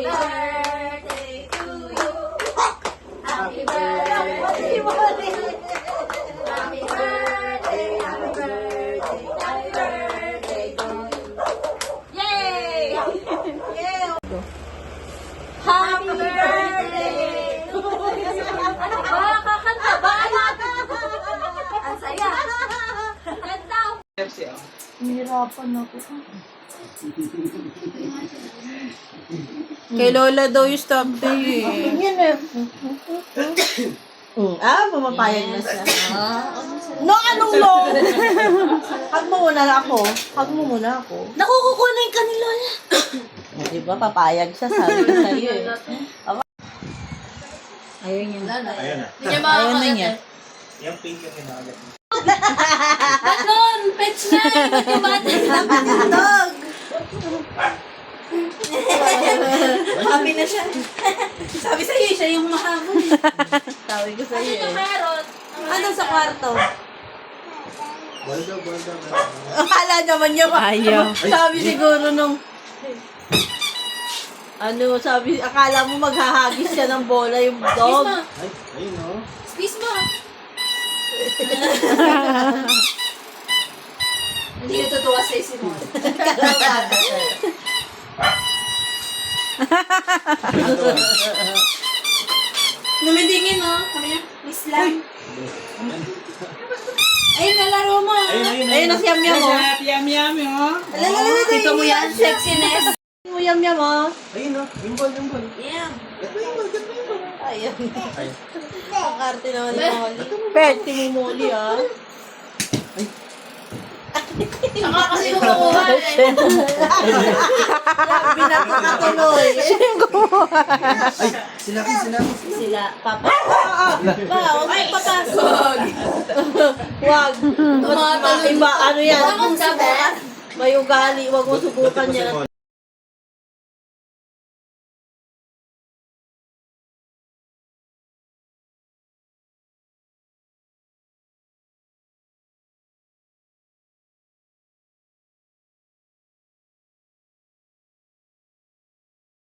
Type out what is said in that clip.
birthday to you. Happy birthday. Happy birthday. Happy birthday. Happy birthday. Happy birthday to you. Yay! Yay! Happy birthday to you. Ba, kakanta ba? Ang saya. Ganda. Nahirapan ako. Kay Lola daw yung stop day eh. Yan eh. Pumapayag na siya. No, anong no? Hug mo muna ako. Hug mo muna ako. Nakukukunin ka ni Lola. Diba, papayag siya, sabi ko sa'yo eh. Ayaw niya. Ayun na. Hindi niya Ayaw na makakagat niya. eh. Yung pink yung kinakagat mo. Ganon! Pets na! Ba't yung bata? Dog! Happy na siya. Sabi sa'yo, siya yung mahabol. Sabi ko Ano sa'yo yung eh. meron? Ano sa kwarto? Baldo. Akala naman niya Ayaw. Sabi siguro nung... Ano, sabi, akala mo maghahagis siya ng bola yung Squeeze dog. mo! Ay, ayun o. Squeeze mo! Hindi yung tutuwa sa Simon. Numidingin, no? Kami niya, Miss Lam. Ayun, nalaro mo. Ayun, ang yam-yam mo. Yum, oh. Dito mo yan. Sexiness. Mo yam-yam mo. Ayun o. Yung ball. Yeah. Get mo yung ball. Ayun. Ay. Ang karte naman ni Molly. Pwede mo Molly, ah. Saka kasi kumukuha eh. Binakakatuloy. Sila. Sila. Papa. Pa, huwag mo papasok. Huwag. Tumatalo. Iba, ano yan? Huwag mong sabi. May ugali. Huwag mo subukan yan.